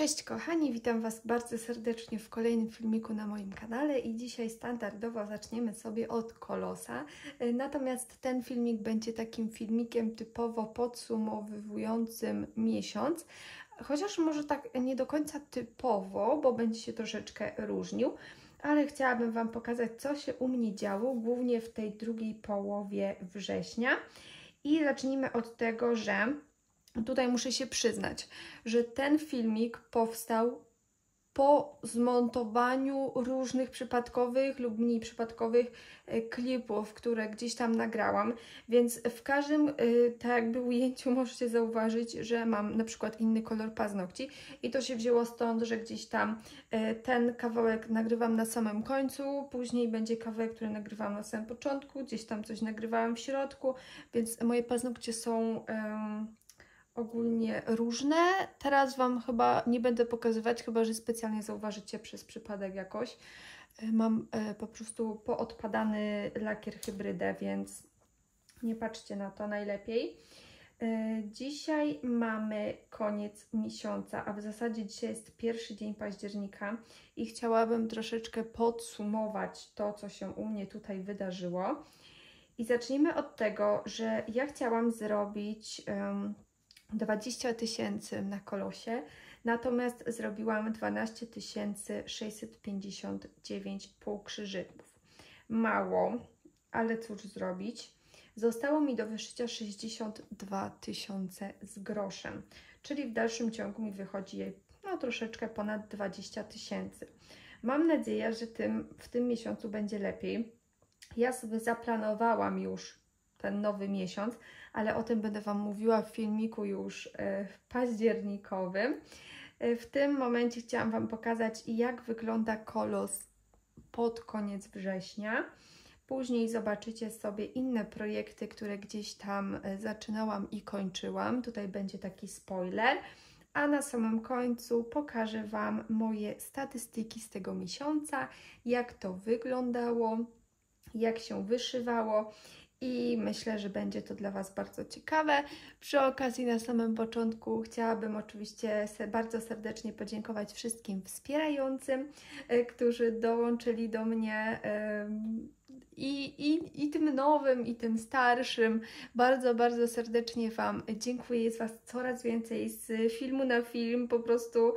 Cześć kochani, witam Was bardzo serdecznie w kolejnym filmiku na moim kanale i dzisiaj standardowo zaczniemy sobie od Kolosa. Natomiast ten filmik będzie takim filmikiem typowo podsumowującym miesiąc, chociaż może tak nie do końca typowo, bo będzie się troszeczkę różnił, ale chciałabym Wam pokazać, co się u mnie działo, głównie w tej drugiej połowie września. I zacznijmy od tego, że tutaj muszę się przyznać, że ten filmik powstał po zmontowaniu różnych przypadkowych lub mniej przypadkowych klipów, które gdzieś tam nagrałam, więc w każdym tak jakby ujęciu możecie zauważyć, że mam na przykład inny kolor paznokci i to się wzięło stąd, że gdzieś tam ten kawałek nagrywam na samym końcu, później będzie kawałek, który nagrywam na samym początku, gdzieś tam coś nagrywałam w środku, więc moje paznokcie są ogólnie różne. Teraz Wam chyba nie będę pokazywać, chyba że specjalnie zauważycie przez przypadek jakoś. Mam po prostu poodpadany lakier hybrydę, więc nie patrzcie na to najlepiej. Dzisiaj mamy koniec miesiąca, a w zasadzie dzisiaj jest pierwszy dzień października i chciałabym troszeczkę podsumować to, co się u mnie tutaj wydarzyło. I zacznijmy od tego, że ja chciałam zrobić 20 000 na Kolosie, natomiast zrobiłam 12 659 półkrzyżyków. Mało, ale cóż zrobić. Zostało mi do wyszycia 62 000 z groszem, czyli w dalszym ciągu mi wychodzi troszeczkę ponad 20 000. Mam nadzieję, że w tym miesiącu będzie lepiej. Ja sobie zaplanowałam już ten nowy miesiąc, ale o tym będę Wam mówiła w filmiku już październikowym. W tym momencie chciałam Wam pokazać, jak wygląda Kolos pod koniec września. Później zobaczycie sobie inne projekty, które gdzieś tam zaczynałam i kończyłam. Tutaj będzie taki spoiler. A na samym końcu pokażę Wam moje statystyki z tego miesiąca, jak to wyglądało, jak się wyszywało. I myślę, że będzie to dla Was bardzo ciekawe. Przy okazji na samym początku chciałabym oczywiście bardzo serdecznie podziękować wszystkim wspierającym, którzy dołączyli do mnie i tym nowym, i tym starszym. Bardzo, bardzo serdecznie Wam dziękuję. Jest Was coraz więcej z filmu na film. Po prostu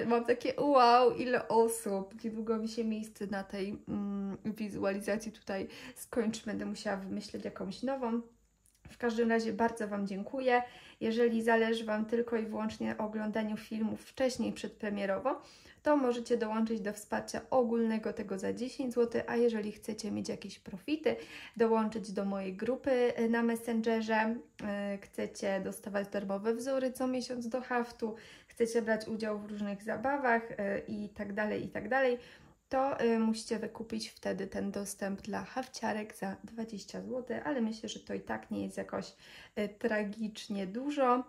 mam takie wow, ile osób. Niedługo mi się miejsce na tej wizualizacji tutaj skończy. Będę musiała wymyśleć jakąś nową. W każdym razie bardzo Wam dziękuję. Jeżeli zależy Wam tylko i wyłącznie o oglądaniu filmów wcześniej przedpremierowo, to możecie dołączyć do wsparcia ogólnego tego za 10 zł, a jeżeli chcecie mieć jakieś profity, dołączyć do mojej grupy na Messengerze, chcecie dostawać darmowe wzory co miesiąc do haftu, chcecie brać udział w różnych zabawach i tak dalej, to musicie wykupić wtedy ten dostęp dla hafciarek za 20 zł, ale myślę, że to i tak nie jest jakoś tragicznie dużo,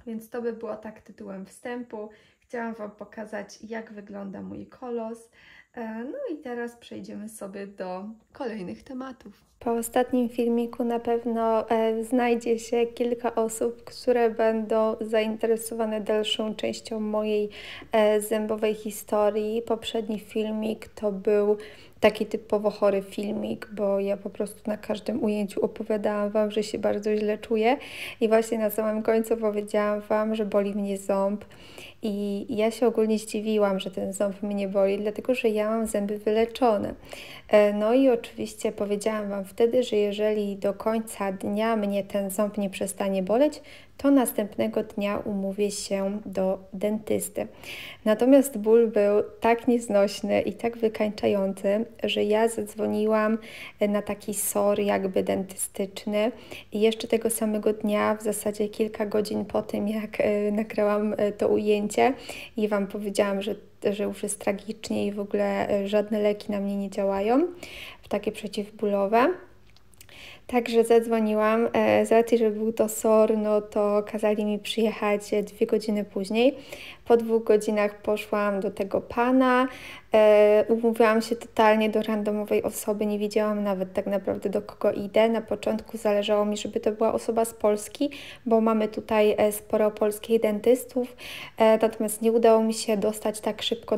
więc to by było tak tytułem wstępu. Chciałam Wam pokazać, jak wygląda mój kolos. No i teraz przejdziemy sobie do kolejnych tematów. Po ostatnim filmiku na pewno znajdzie się kilka osób, które będą zainteresowane dalszą częścią mojej zębowej historii. Poprzedni filmik to był taki typowo chory filmik, bo ja po prostu na każdym ujęciu opowiadałam Wam, że się bardzo źle czuję i właśnie na samym końcu powiedziałam Wam, że boli mnie ząb. I ja się ogólnie zdziwiłam, że ten ząb mnie boli, dlatego że ja mam zęby wyleczone. No i oczywiście powiedziałam Wam wtedy, że jeżeli do końca dnia mnie ten ząb nie przestanie boleć, to następnego dnia umówię się do dentysty. Natomiast ból był tak nieznośny i tak wykańczający, że ja zadzwoniłam na taki SOR jakby dentystyczny i jeszcze tego samego dnia, w zasadzie kilka godzin po tym, jak nagrałam to ujęcie i Wam powiedziałam, że już jest tragicznie i w ogóle żadne leki na mnie nie działają, takie przeciwbólowe, Także zadzwoniłam. Z racji, że był to SOR, no to kazali mi przyjechać 2 godziny później. Po 2 godzinach poszłam do tego pana. Umówiłam się totalnie do randomowej osoby, nie wiedziałam nawet tak naprawdę do kogo idę. Na początku zależało mi, żeby to była osoba z Polski, bo mamy tutaj sporo polskich dentystów, natomiast nie udało mi się dostać tak szybko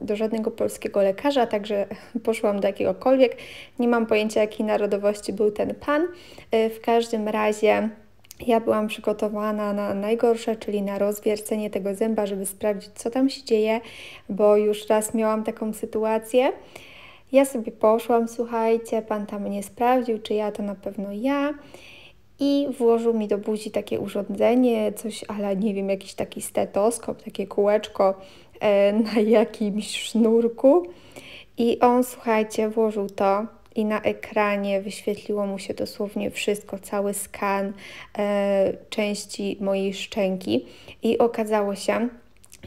do żadnego polskiego lekarza, także poszłam do jakiegokolwiek. Nie mam pojęcia, jakiej narodowości był ten pan. W każdym razie ja byłam przygotowana na najgorsze, czyli na rozwiercenie tego zęba, żeby sprawdzić, co tam się dzieje, bo już raz miałam taką sytuację. Ja sobie poszłam, słuchajcie, pan tam nie sprawdził, czy ja, to na pewno ja. I włożył mi do buzi takie urządzenie, coś ale nie wiem, jakiś taki stetoskop, takie kółeczko na jakimś sznurku. I on, słuchajcie, włożył to i na ekranie wyświetliło mu się dosłownie wszystko, cały skan części mojej szczęki. I okazało się,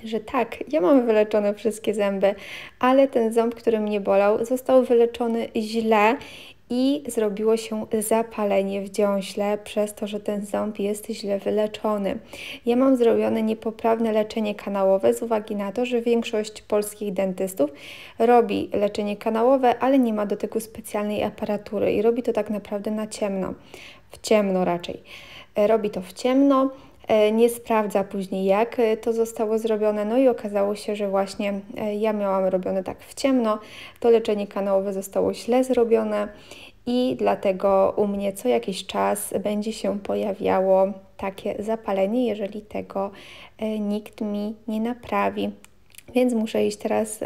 że tak, ja mam wyleczone wszystkie zęby, ale ten ząb, który mnie bolał, został wyleczony źle i zrobiło się zapalenie w dziąśle przez to, że ten ząb jest źle wyleczony. Ja mam zrobione niepoprawne leczenie kanałowe z uwagi na to, że większość polskich dentystów robi leczenie kanałowe, ale nie ma do tego specjalnej aparatury i robi to tak naprawdę na ciemno, w ciemno raczej. Robi to w ciemno, nie sprawdza później, jak to zostało zrobione, no i okazało się, że właśnie ja miałam robione tak w ciemno, to leczenie kanałowe zostało źle zrobione i dlatego u mnie co jakiś czas będzie się pojawiało takie zapalenie, jeżeli tego nikt mi nie naprawi. Więc muszę iść teraz,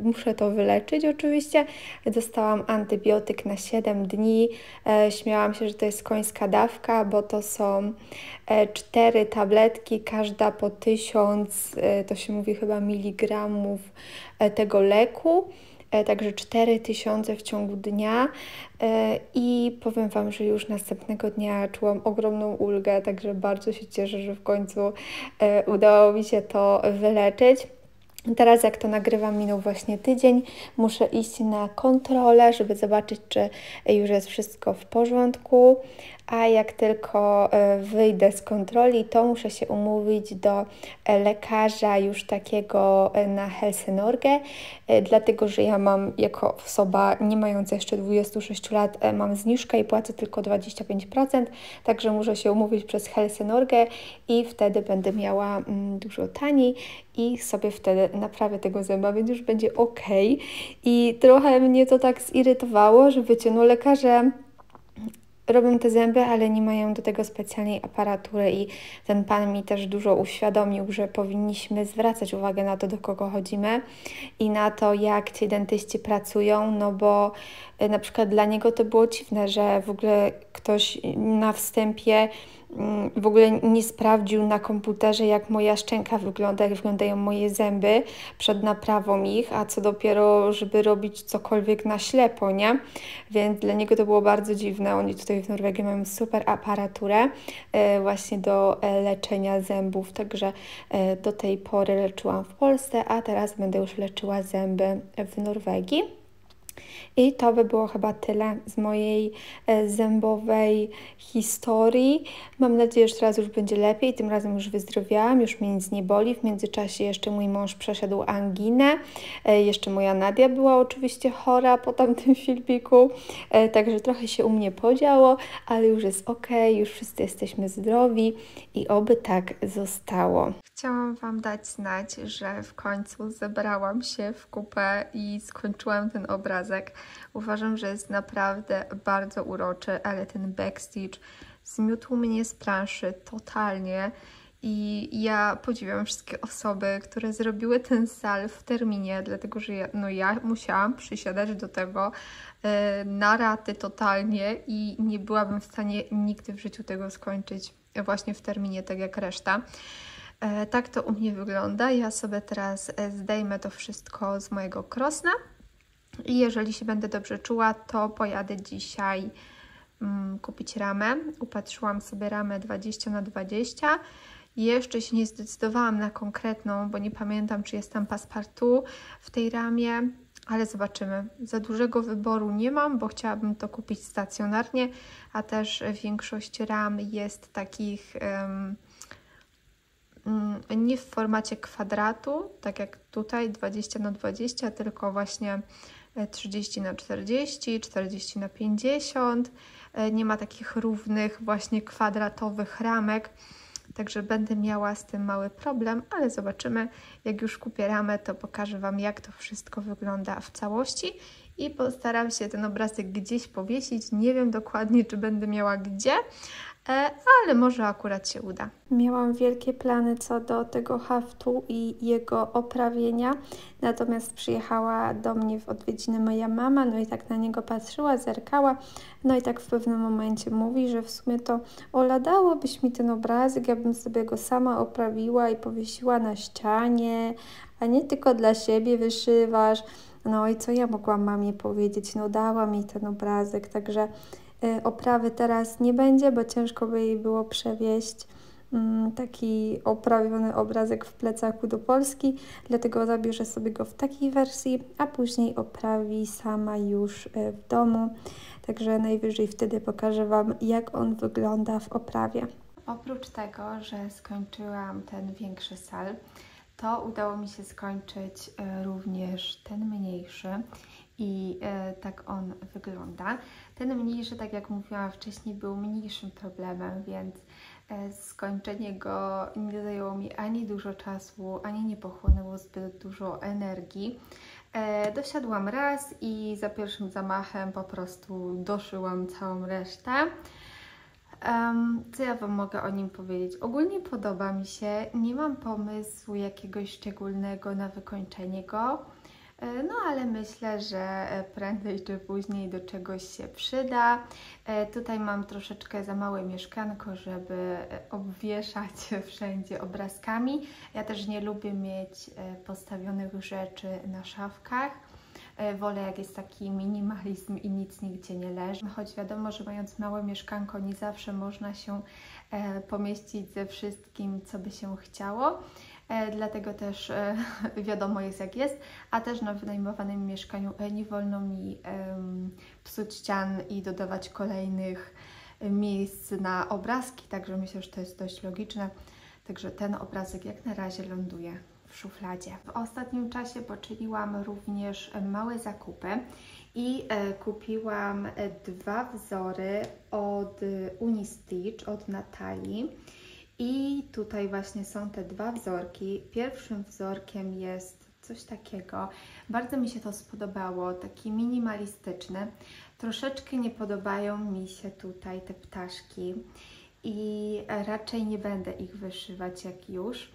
muszę to wyleczyć oczywiście. Dostałam antybiotyk na 7 dni. Śmiałam się, że to jest końska dawka, bo to są 4 tabletki, każda po 1000, to się mówi chyba miligramów tego leku. Także 4000 w ciągu dnia i powiem Wam, że już następnego dnia czułam ogromną ulgę, także bardzo się cieszę, że w końcu udało mi się to wyleczyć. Teraz jak to nagrywam, minął właśnie tydzień, muszę iść na kontrolę, żeby zobaczyć, czy już jest wszystko w porządku, a jak tylko wyjdę z kontroli, to muszę się umówić do lekarza już takiego na Helsenorgę, dlatego że ja mam jako osoba nie mająca jeszcze 26 lat, mam zniżkę i płacę tylko 25%, także muszę się umówić przez Helsenorgę i wtedy będę miała dużo taniej i sobie wtedy naprawię tego zęba, więc już będzie ok. I trochę mnie to tak zirytowało, że wiecie, no lekarze robią te zęby, ale nie mają do tego specjalnej aparatury i ten pan mi też dużo uświadomił, że powinniśmy zwracać uwagę na to, do kogo chodzimy i na to, jak ci dentyści pracują, no bo na przykład dla niego to było dziwne, że w ogóle ktoś na wstępie w ogóle nie sprawdził na komputerze, jak moja szczęka wygląda, jak wyglądają moje zęby przed naprawą ich, a co dopiero, żeby robić cokolwiek na ślepo, nie? Więc dla niego to było bardzo dziwne. Oni tutaj w Norwegii mają super aparaturę właśnie do leczenia zębów, także do tej pory leczyłam w Polsce, a teraz będę już leczyła zęby w Norwegii. I to by było chyba tyle z mojej zębowej historii. Mam nadzieję, że teraz już będzie lepiej. Tym razem już wyzdrowiałam, już mnie nic nie boli. W międzyczasie jeszcze mój mąż przeszedł anginę. Jeszcze moja Nadia była oczywiście chora po tamtym filmiku. Także trochę się u mnie podziało, ale już jest ok, już wszyscy jesteśmy zdrowi i oby tak zostało. Chciałam Wam dać znać, że w końcu zebrałam się w kupę i skończyłam ten obrazek. Uważam, że jest naprawdę bardzo uroczy, ale ten backstage zmiótł mnie z planszy totalnie i ja podziwiam wszystkie osoby, które zrobiły ten sal w terminie, dlatego że ja musiałam przysiadać do tego na raty totalnie i nie byłabym w stanie nigdy w życiu tego skończyć właśnie w terminie, tak jak reszta. Tak to u mnie wygląda. Ja sobie teraz zdejmę to wszystko z mojego krosna i jeżeli się będę dobrze czuła, to pojadę dzisiaj kupić ramę. Upatrzyłam sobie ramę 20×20. Jeszcze się nie zdecydowałam na konkretną, bo nie pamiętam, czy jest tam passepartout w tej ramie, ale zobaczymy. Za dużego wyboru nie mam, bo chciałabym to kupić stacjonarnie, a też większość ram jest takich nie w formacie kwadratu, tak jak tutaj 20×20, tylko właśnie 30×40, 40×50. Nie ma takich równych właśnie kwadratowych ramek, także będę miała z tym mały problem, ale zobaczymy. Jak już kupię ramę, to pokażę Wam, jak to wszystko wygląda w całości i postaram się ten obrazek gdzieś powiesić. Nie wiem dokładnie, czy będę miała gdzie, ale może akurat się uda. Miałam wielkie plany co do tego haftu i jego oprawienia, natomiast przyjechała do mnie w odwiedziny moja mama, no i tak na niego patrzyła, zerkała, no i tak w pewnym momencie mówi, że w sumie to Ola, dałobyś mi ten obrazek, ja bym sobie go sama oprawiła i powiesiła na ścianie, a nie tylko dla siebie wyszywasz. No i co ja mogłam mamie powiedzieć? No dała mi ten obrazek, także oprawy teraz nie będzie, bo ciężko by jej było przewieźć taki oprawiony obrazek w plecaku do Polski, dlatego zabierze sobie go w takiej wersji, a później oprawi sama już w domu. Także najwyżej wtedy pokażę Wam, jak on wygląda w oprawie. Oprócz tego, że skończyłam ten większy sal, to udało mi się skończyć również ten mniejszy i tak on wygląda. Ten mniejszy, tak jak mówiłam wcześniej, był mniejszym problemem, więc skończenie go nie zajęło mi ani dużo czasu, ani nie pochłonęło zbyt dużo energii. Dosiadłam raz i za pierwszym zamachem po prostu doszyłam całą resztę. Co ja Wam mogę o nim powiedzieć? Ogólnie podoba mi się, nie mam pomysłu jakiegoś szczególnego na wykończenie go, no ale myślę, że prędzej czy później do czegoś się przyda. Tutaj mam troszeczkę za małe mieszkanko, żeby obwieszać wszędzie obrazkami. Ja też nie lubię mieć postawionych rzeczy na szafkach. Wolę, jak jest taki minimalizm i nic nigdzie nie leży. Choć wiadomo, że mając małe mieszkanko, nie zawsze można się pomieścić ze wszystkim, co by się chciało. Dlatego też wiadomo jest jak jest, a też na wynajmowanym mieszkaniu nie wolno mi psuć ścian i dodawać kolejnych miejsc na obrazki, także myślę, że to jest dość logiczne. Także ten obrazek jak na razie ląduje w szufladzie. W ostatnim czasie poczyniłam również małe zakupy i kupiłam dwa wzory od Unistitch, od Natalii. I tutaj właśnie są te dwa wzorki. Pierwszym wzorkiem jest coś takiego. Bardzo mi się to spodobało, taki minimalistyczny. Troszeczkę nie podobają mi się tutaj te ptaszki i raczej nie będę ich wyszywać jak już.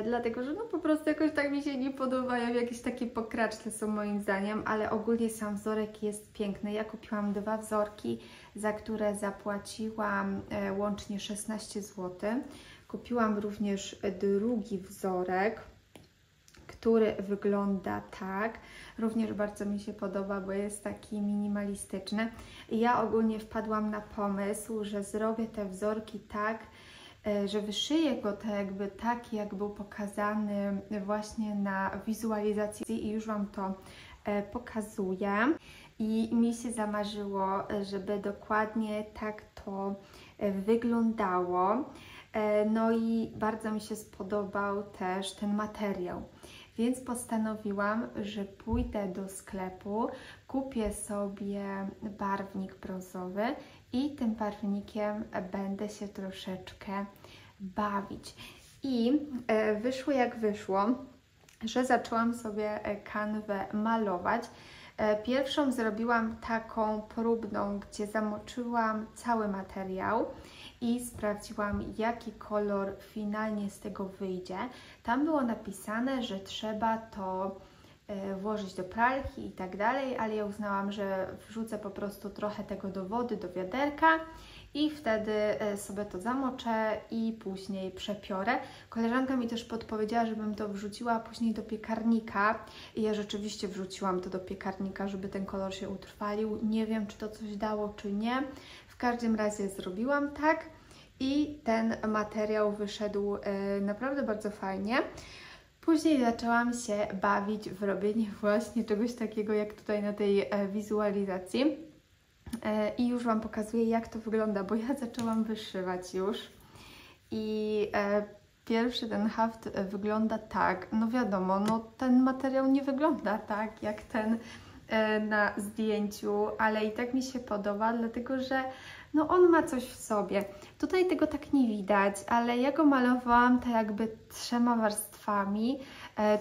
Dlatego, że no po prostu jakoś tak mi się nie podobają, jakieś takie pokraczne są moim zdaniem, ale ogólnie sam wzorek jest piękny. Ja kupiłam dwa wzorki, za które zapłaciłam łącznie 16 zł. Kupiłam również drugi wzorek, który wygląda tak. Również bardzo mi się podoba, bo jest taki minimalistyczny. Ja ogólnie wpadłam na pomysł, że zrobię te wzorki tak, że wyszyję go tak, jak był pokazany właśnie na wizualizacji i już Wam to pokazuję. I mi się zamarzyło, żeby dokładnie tak to wyglądało. No i bardzo mi się spodobał też ten materiał. Więc postanowiłam, że pójdę do sklepu, kupię sobie barwnik brązowy i tym barwnikiem będę się troszeczkę bawić. I wyszło jak wyszło, że zaczęłam sobie kanwę malować. Pierwszą zrobiłam taką próbną, gdzie zamoczyłam cały materiał i sprawdziłam, jaki kolor finalnie z tego wyjdzie. Tam było napisane, że trzeba to włożyć do pralki i tak dalej, ale ja uznałam, że wrzucę po prostu trochę tego do wody, do wiaderka i wtedy sobie to zamoczę i później przepiorę. Koleżanka mi też podpowiedziała, żebym to wrzuciła później do piekarnika i ja rzeczywiście wrzuciłam to do piekarnika, żeby ten kolor się utrwalił. Nie wiem, czy to coś dało, czy nie. W każdym razie zrobiłam tak i ten materiał wyszedł naprawdę bardzo fajnie. Później zaczęłam się bawić w robienie właśnie czegoś takiego jak tutaj na tej wizualizacji. I już Wam pokazuję, jak to wygląda, bo ja zaczęłam wyszywać już. I pierwszy ten haft wygląda tak, no wiadomo, no ten materiał nie wygląda tak jak ten na zdjęciu, ale i tak mi się podoba, dlatego że no on ma coś w sobie. Tutaj tego tak nie widać, ale ja go malowałam tak jakby 3 warstwami.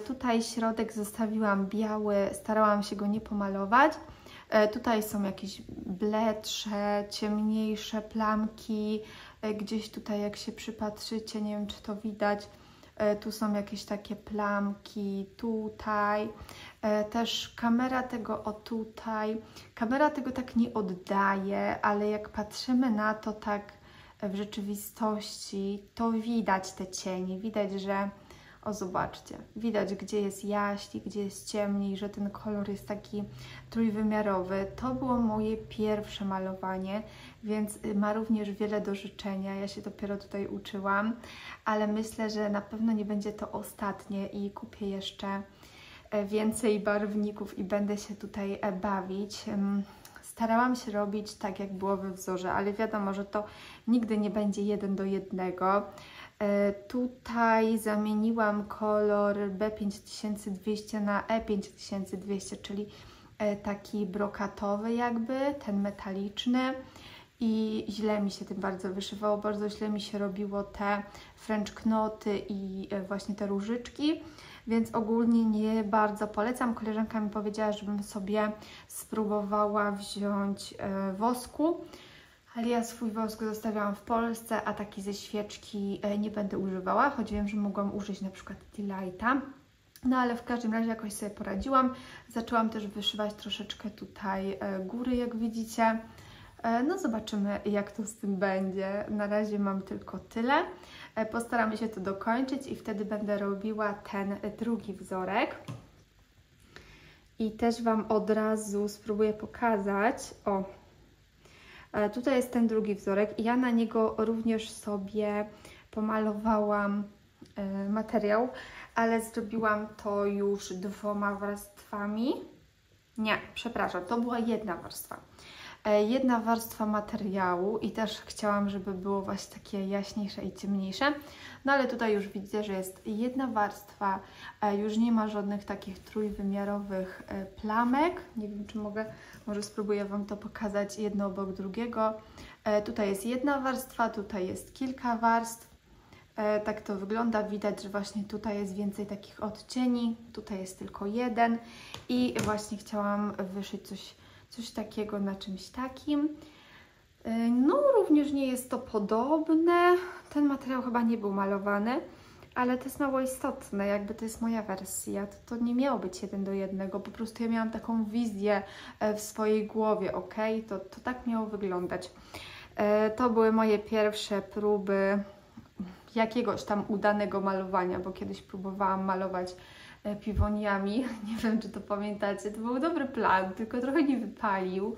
Tutaj środek zostawiłam biały, starałam się go nie pomalować. Tutaj są jakieś bledsze, ciemniejsze plamki, gdzieś tutaj jak się przypatrzycie, nie wiem czy to widać, tu są jakieś takie plamki, tutaj, też kamera tego kamera tego tak nie oddaje, ale jak patrzymy na to tak w rzeczywistości, to widać te cienie, widać, że o zobaczcie, widać gdzie jest jaśniej, gdzie jest ciemniej, że ten kolor jest taki trójwymiarowy. To było moje pierwsze malowanie, więc ma również wiele do życzenia. Ja się dopiero tutaj uczyłam, ale myślę, że na pewno nie będzie to ostatnie i kupię jeszcze więcej barwników i będę się tutaj bawić. Starałam się robić tak, jak było we wzorze, ale wiadomo, że to nigdy nie będzie 1 do 1. Tutaj zamieniłam kolor B5200 na E5200, czyli taki brokatowy jakby, ten metaliczny. I źle mi się tym bardzo wyszywało, bardzo źle mi się robiło te French knoty i właśnie te różyczki, więc ogólnie nie bardzo polecam. Koleżanka mi powiedziała, żebym sobie spróbowała wziąć wosku, ale ja swój wosk zostawiałam w Polsce, a taki ze świeczki nie będę używała, choć wiem, że mogłam użyć na przykład Delighta. No ale w każdym razie jakoś sobie poradziłam. Zaczęłam też wyszywać troszeczkę tutaj góry, jak widzicie. No zobaczymy, jak to z tym będzie. Na razie mam tylko tyle. Postaram się to dokończyć i wtedy będę robiła ten drugi wzorek. I też Wam od razu spróbuję pokazać. O, tutaj jest ten drugi wzorek i ja na niego również sobie pomalowałam materiał, ale zrobiłam to już 2 warstwami. Nie, przepraszam, to była 1 warstwa. 1 warstwa materiału i też chciałam, żeby było właśnie takie jaśniejsze i ciemniejsze. No ale tutaj już widzę, że jest 1 warstwa, już nie ma żadnych takich trójwymiarowych plamek. Nie wiem, czy mogę, może spróbuję Wam to pokazać jedno obok drugiego. Tutaj jest 1 warstwa, tutaj jest kilka warstw. Tak to wygląda, widać, że właśnie tutaj jest więcej takich odcieni, tutaj jest tylko 1 i właśnie chciałam wyszyć coś takiego na czymś takim. No również nie jest to podobne, ten materiał chyba nie był malowany, ale to jest mało istotne, jakby to jest moja wersja, to nie miało być 1 do 1, po prostu ja miałam taką wizję w swojej głowie, ok? To tak miało wyglądać. To były moje pierwsze próby jakiegoś tam udanego malowania, bo kiedyś próbowałam malować piwoniami, nie wiem, czy to pamiętacie, to był dobry plan, tylko trochę nie wypalił.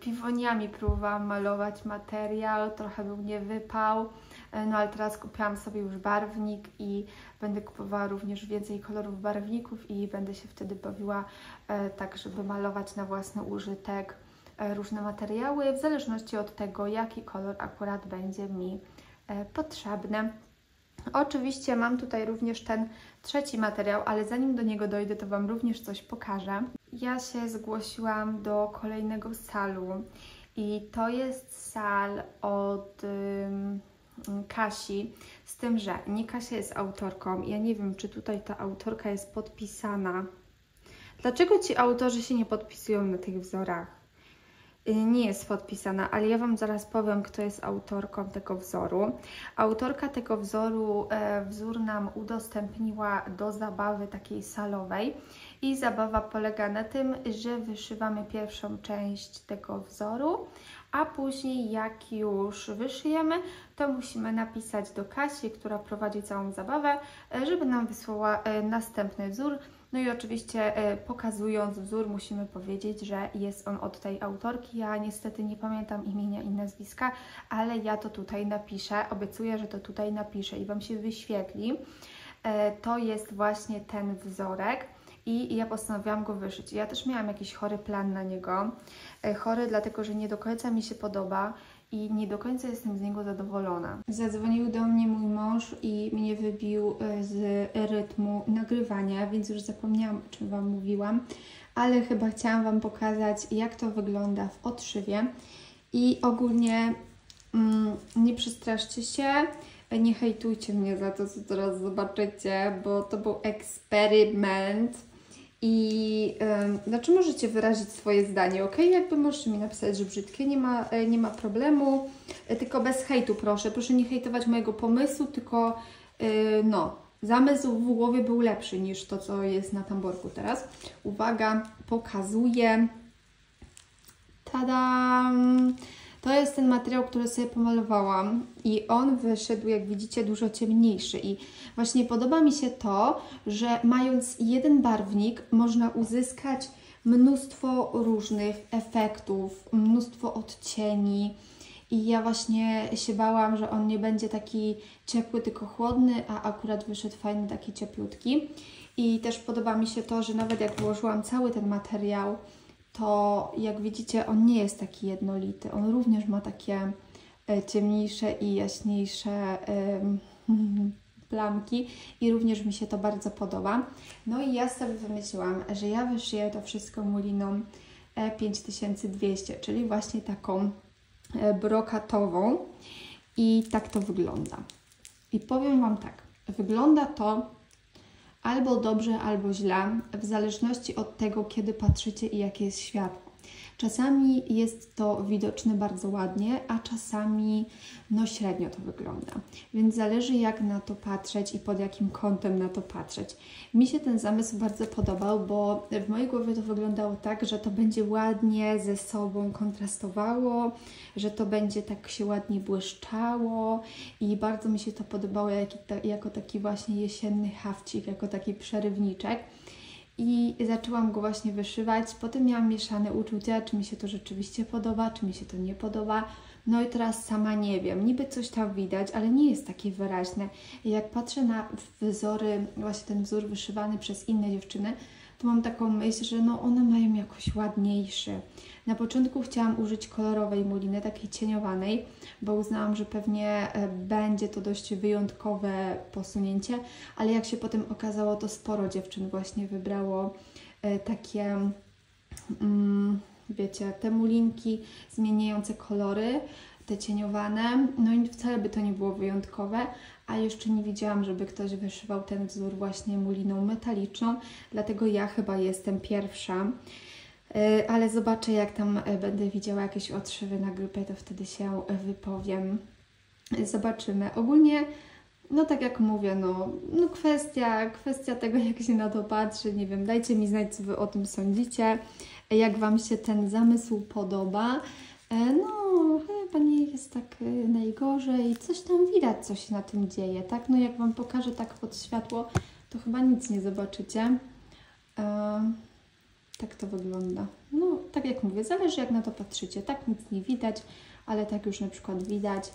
Piwoniami próbowałam malować materiał, trochę był nie wypał, no ale teraz kupiłam sobie już barwnik i będę kupowała również więcej kolorów barwników i będę się wtedy bawiła tak, żeby malować na własny użytek różne materiały, w zależności od tego, jaki kolor akurat będzie mi potrzebny. Oczywiście mam tutaj również ten trzeci materiał, ale zanim do niego dojdę, to Wam również coś pokażę. Ja się zgłosiłam do kolejnego salu i to jest sal od Kasi, z tym, że nie Kasia jest autorką. Ja nie wiem, czy tutaj ta autorka jest podpisana. Dlaczego ci autorzy się nie podpisują na tych wzorach? Nie jest podpisana, ale ja Wam zaraz powiem, kto jest autorką tego wzoru. Autorka tego wzoru wzór nam udostępniła do zabawy takiej salowej i zabawa polega na tym, że wyszywamy pierwszą część tego wzoru, a później jak już wyszyjemy, to musimy napisać do Kasi, która prowadzi całą zabawę, żeby nam wysłała następny wzór. No i oczywiście pokazując wzór musimy powiedzieć, że jest on od tej autorki. Ja niestety nie pamiętam imienia i nazwiska, ale ja to tutaj napiszę. Obiecuję, że to tutaj napiszę i Wam się wyświetli. to jest właśnie ten wzorek i ja postanowiłam go wyszyć. Ja też miałam jakiś chory plan na niego. Chory dlatego, że nie do końca mi się podoba i nie do końca jestem z niego zadowolona. Zadzwonił do mnie mój mąż i mnie wybił z rytmu nagrywania, więc już zapomniałam, o czym Wam mówiłam, ale chyba chciałam Wam pokazać, jak to wygląda w odszywie. I ogólnie nie przestraszcie się, nie hejtujcie mnie za to, co teraz zobaczycie, bo to był eksperyment. I znaczy możecie wyrazić swoje zdanie, ok? Jakby możecie mi napisać, że brzydkie, nie ma problemu, tylko bez hejtu proszę. Proszę nie hejtować mojego pomysłu, tylko no, zamysł w głowie był lepszy niż to, co jest na tamborku teraz. Uwaga, pokazuję. Tadam! To jest ten materiał, który sobie pomalowałam i on wyszedł, jak widzicie, dużo ciemniejszy i właśnie podoba mi się to, że mając jeden barwnik można uzyskać mnóstwo różnych efektów, mnóstwo odcieni i ja właśnie się bałam, że on nie będzie taki ciepły, tylko chłodny, a akurat wyszedł fajny, taki cieplutki. I też podoba mi się to, że nawet jak włożyłam cały ten materiał, to jak widzicie, on nie jest taki jednolity. On również ma takie ciemniejsze i jaśniejsze plamki i również mi się to bardzo podoba. No i ja sobie wymyśliłam, że ja wyszyję to wszystko muliną 5200, czyli właśnie taką brokatową i tak to wygląda. I powiem Wam tak, wygląda to albo dobrze, albo źle, w zależności od tego, kiedy patrzycie i jakie jest światło. Czasami jest to widoczne bardzo ładnie, a czasami no średnio to wygląda. Więc zależy, jak na to patrzeć i pod jakim kątem na to patrzeć. Mi się ten zamysł bardzo podobał, bo w mojej głowie to wyglądało tak, że to będzie ładnie ze sobą kontrastowało, że to będzie tak się ładnie błyszczało i bardzo mi się to podobało jako taki właśnie jesienny hafcik, jako taki przerywniczek. I zaczęłam go właśnie wyszywać. Potem miałam mieszane uczucia, czy mi się to rzeczywiście podoba, czy mi się to nie podoba. No i teraz sama nie wiem. Niby coś tam widać, ale nie jest takie wyraźne. I jak patrzę na wzory, właśnie ten wzór wyszywany przez inne dziewczyny, to mam taką myśl, że no one mają jakoś ładniejszy. Na początku chciałam użyć kolorowej muliny, takiej cieniowanej, bo uznałam, że pewnie będzie to dość wyjątkowe posunięcie, ale jak się potem okazało, to sporo dziewczyn właśnie wybrało takie, wiecie, te mulinki zmieniające kolory, te cieniowane, no i wcale by to nie było wyjątkowe, a jeszcze nie widziałam, żeby ktoś wyszywał ten wzór właśnie muliną metaliczną, dlatego ja chyba jestem pierwsza. Ale zobaczę, jak tam będę widziała jakieś odszywy na grupę, to wtedy się wypowiem. Zobaczymy. Ogólnie, no tak jak mówię, no kwestia tego, jak się na to patrzy, nie wiem, dajcie mi znać, co Wy o tym sądzicie, jak Wam się ten zamysł podoba. No, chyba nie jest tak najgorzej, coś tam widać, co się na tym dzieje, tak? No jak Wam pokażę tak pod światło, to chyba nic nie zobaczycie. Tak to wygląda. No, tak jak mówię, zależy jak na to patrzycie. Tak nic nie widać, ale tak już na przykład widać,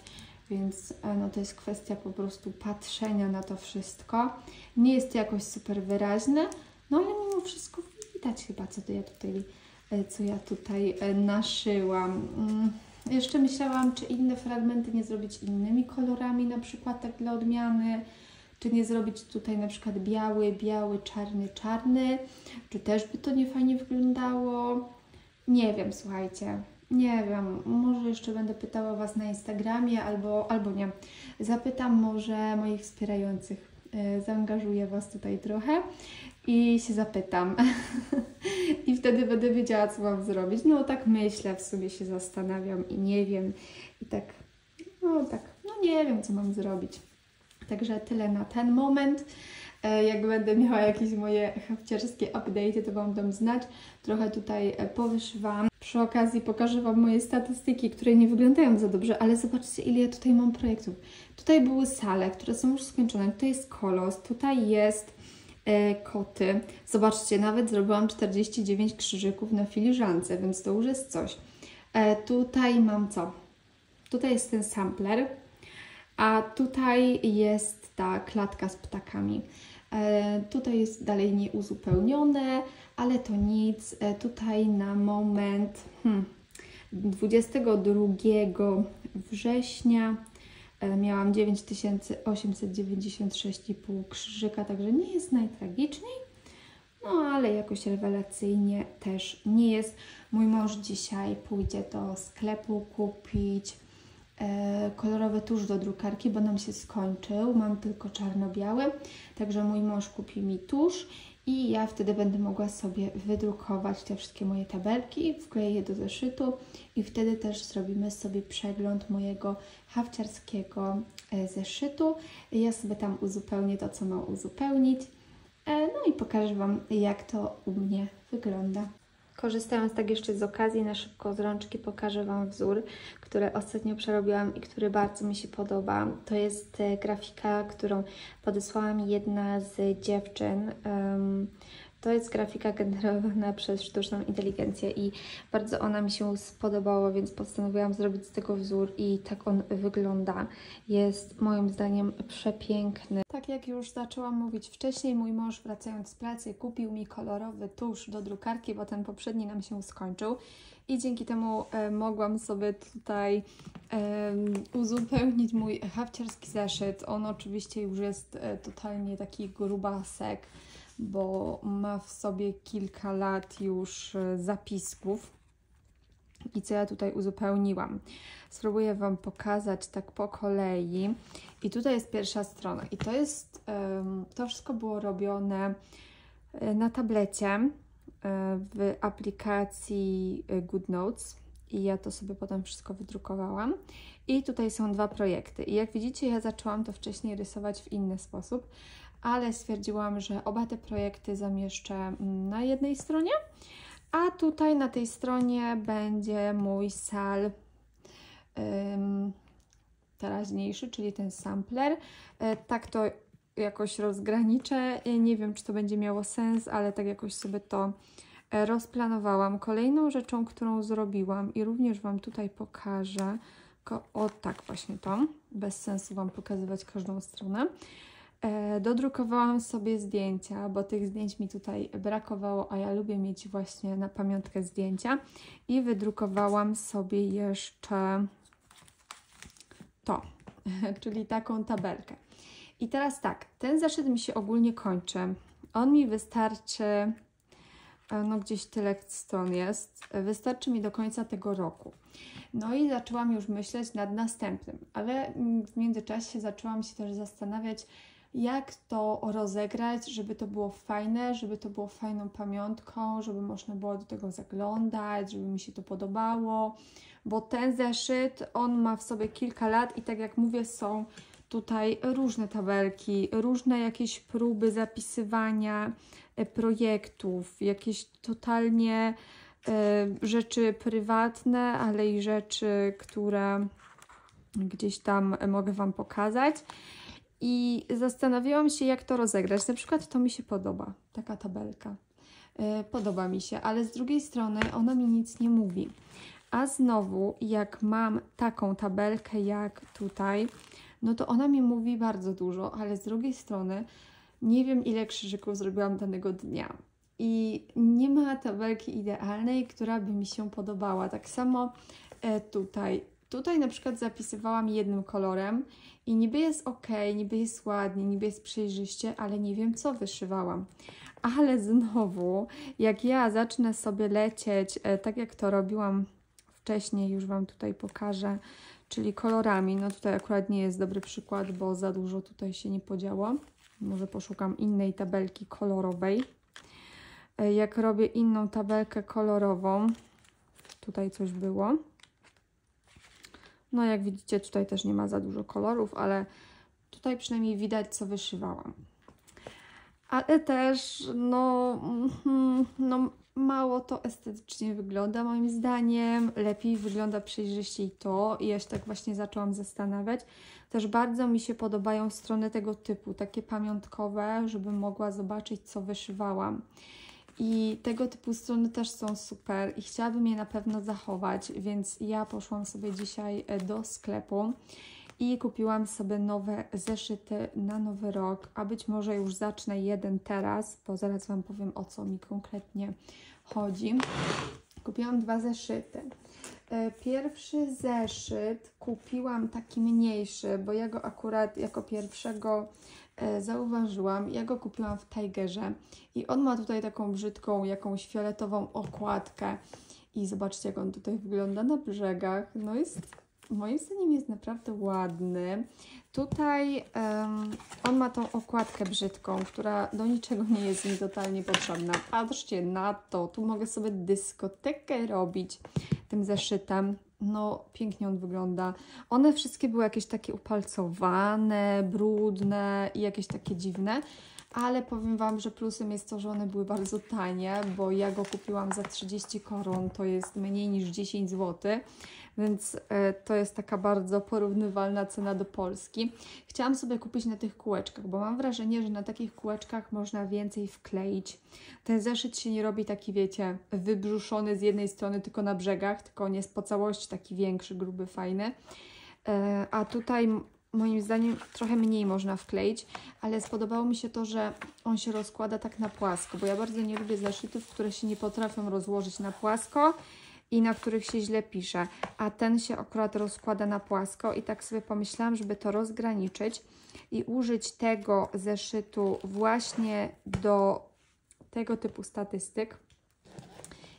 więc no to jest kwestia po prostu patrzenia na to wszystko. Nie jest to jakoś super wyraźne, no ale mimo wszystko widać chyba, co ja tutaj naszyłam. Jeszcze myślałam, czy inne fragmenty nie zrobić innymi kolorami, na przykład tak dla odmiany. Czy nie zrobić tutaj na przykład biały, czarny, czarny? Czy też by to nie fajnie wyglądało? Nie wiem, słuchajcie. Nie wiem. Może jeszcze będę pytała Was na Instagramie albo nie. Zapytam może moich wspierających. Zaangażuję Was tutaj trochę i się zapytam. I wtedy będę wiedziała, co mam zrobić. No tak myślę, w sumie się zastanawiam i nie wiem. I tak, no nie wiem, co mam zrobić. Także tyle na ten moment. Jak będę miała jakieś moje hafciarskie update'y, to Wam dam znać. Trochę tutaj powyszywałam. Przy okazji pokażę Wam moje statystyki, które nie wyglądają za dobrze, ale zobaczcie, ile ja tutaj mam projektów. Tutaj były sale, które są już skończone. Tutaj jest kolos, tutaj jest koty. Zobaczcie, nawet zrobiłam 49 krzyżyków na filiżance, więc to już jest coś. Tutaj mam co? Tutaj jest ten sampler. A tutaj jest ta klatka z ptakami. Tutaj jest dalej nieuzupełnione, ale to nic. Tutaj na moment 22 września miałam 9896,5 krzyżyka, także nie jest najtragiczniej, no ale jakoś rewelacyjnie też nie jest. Mój mąż dzisiaj pójdzie do sklepu kupić kolorowy tusz do drukarki, bo nam się skończył, mam tylko czarno-biały, także mój mąż kupi mi tusz i ja wtedy będę mogła sobie wydrukować te wszystkie moje tabelki, wkleję je do zeszytu i wtedy też zrobimy sobie przegląd mojego hafciarskiego zeszytu. Ja sobie tam uzupełnię to, co mam uzupełnić, no i pokażę Wam, jak to u mnie wygląda. Korzystając tak jeszcze z okazji, na szybko z rączki pokażę Wam wzór, który ostatnio przerobiłam i który bardzo mi się podoba. To jest grafika, którą podesłała mi jedna z dziewczyn. To jest grafika generowana przez sztuczną inteligencję i bardzo ona mi się spodobała, więc postanowiłam zrobić z tego wzór i tak on wygląda. Jest moim zdaniem przepiękny. Tak jak już zaczęłam mówić wcześniej, mój mąż wracając z pracy kupił mi kolorowy tusz do drukarki, bo ten poprzedni nam się skończył i dzięki temu mogłam sobie tutaj uzupełnić mój hafciarski zeszyt. On oczywiście już jest totalnie taki grubasek, bo ma w sobie kilka lat już zapisków. I co ja tutaj uzupełniłam? Spróbuję Wam pokazać tak po kolei. I tutaj jest pierwsza strona. I to jest, to wszystko było robione na tablecie w aplikacji GoodNotes. I ja to sobie potem wszystko wydrukowałam. I tutaj są dwa projekty. I jak widzicie, ja zaczęłam to wcześniej rysować w inny sposób, ale stwierdziłam, że oba te projekty zamieszczę na jednej stronie, a tutaj na tej stronie będzie mój sal teraźniejszy, czyli ten sampler. Tak to jakoś rozgraniczę. Nie wiem, czy to będzie miało sens, ale tak jakoś sobie to rozplanowałam. Kolejną rzeczą, którą zrobiłam i również Wam tutaj pokażę, o tak właśnie to, bez sensu Wam pokazywać każdą stronę. Dodrukowałam sobie zdjęcia, bo tych zdjęć mi tutaj brakowało, a ja lubię mieć właśnie na pamiątkę zdjęcia i wydrukowałam sobie jeszcze to, czyli taką tabelkę. I teraz tak, ten zeszyt mi się ogólnie kończy. On mi wystarczy, no gdzieś tyle stron jest, wystarczy mi do końca tego roku. No i zaczęłam już myśleć nad następnym, ale w międzyczasie zaczęłam się też zastanawiać, jak to rozegrać, żeby to było fajne, żeby to było fajną pamiątką, żeby można było do tego zaglądać, żeby mi się to podobało, bo ten zeszyt, on ma w sobie kilka lat i tak jak mówię, są tutaj różne tabelki, różne jakieś próby zapisywania projektów, jakieś totalnie rzeczy prywatne, ale i rzeczy, które gdzieś tam mogę Wam pokazać. I zastanawiałam się, jak to rozegrać. Na przykład to mi się podoba, taka tabelka. Podoba mi się, ale z drugiej strony ona mi nic nie mówi. A znowu, jak mam taką tabelkę jak tutaj, no to ona mi mówi bardzo dużo, ale z drugiej strony nie wiem, ile krzyżyków zrobiłam danego dnia. I nie ma tabelki idealnej, która by mi się podobała. Tak samo tutaj. Tutaj na przykład zapisywałam jednym kolorem i niby jest ok, niby jest ładnie, niby jest przejrzyście, ale nie wiem, co wyszywałam. Ale znowu, jak ja zacznę sobie lecieć, tak jak to robiłam wcześniej, już Wam tutaj pokażę, czyli kolorami, no tutaj akurat nie jest dobry przykład, bo za dużo tutaj się nie podziało. Może poszukam innej tabelki kolorowej. Jak robię inną tabelkę kolorową, tutaj coś było. No jak widzicie, tutaj też nie ma za dużo kolorów, ale tutaj przynajmniej widać, co wyszywałam. Ale też, no mało to estetycznie wygląda moim zdaniem. Lepiej wygląda przejrzyściej to. I ja się tak właśnie zaczęłam zastanawiać. Też bardzo mi się podobają strony tego typu, takie pamiątkowe, żebym mogła zobaczyć, co wyszywałam. I tego typu strony też są super i chciałabym je na pewno zachować, więc ja poszłam sobie dzisiaj do sklepu i kupiłam sobie nowe zeszyty na nowy rok, a być może już zacznę jeden teraz, bo zaraz Wam powiem, o co mi konkretnie chodzi. Kupiłam 2 zeszyty. Pierwszy zeszyt kupiłam taki mniejszy, bo ja go akurat jako pierwszego zauważyłam. Ja go kupiłam w Tigerze i on ma tutaj taką brzydką, jakąś fioletową okładkę i zobaczcie, jak on tutaj wygląda na brzegach. No jest, moim zdaniem jest naprawdę ładny. Tutaj on ma tą okładkę brzydką, która do niczego nie jest mi totalnie potrzebna. Patrzcie na to, tu mogę sobie dyskotekę robić tym zeszytem. No, pięknie on wygląda. One wszystkie były jakieś takie upalcowane, brudne i jakieś takie dziwne, ale powiem Wam, że plusem jest to, że one były bardzo tanie, bo ja go kupiłam za 30 koron, to jest mniej niż 10 zł, więc to jest taka bardzo porównywalna cena do Polski. Chciałam sobie kupić na tych kółeczkach, bo mam wrażenie, że na takich kółeczkach można więcej wkleić. Ten zeszyt się nie robi taki, wiecie, wybrzuszony z jednej strony tylko na brzegach, tylko on jest po całości taki większy, gruby, fajny. A tutaj moim zdaniem trochę mniej można wkleić, ale spodobało mi się to, że on się rozkłada tak na płasko, bo ja bardzo nie lubię zeszytów, które się nie potrafią rozłożyć na płasko i na których się źle pisze, a ten się akurat rozkłada na płasko i tak sobie pomyślałam, żeby to rozgraniczyć i użyć tego zeszytu właśnie do tego typu statystyk.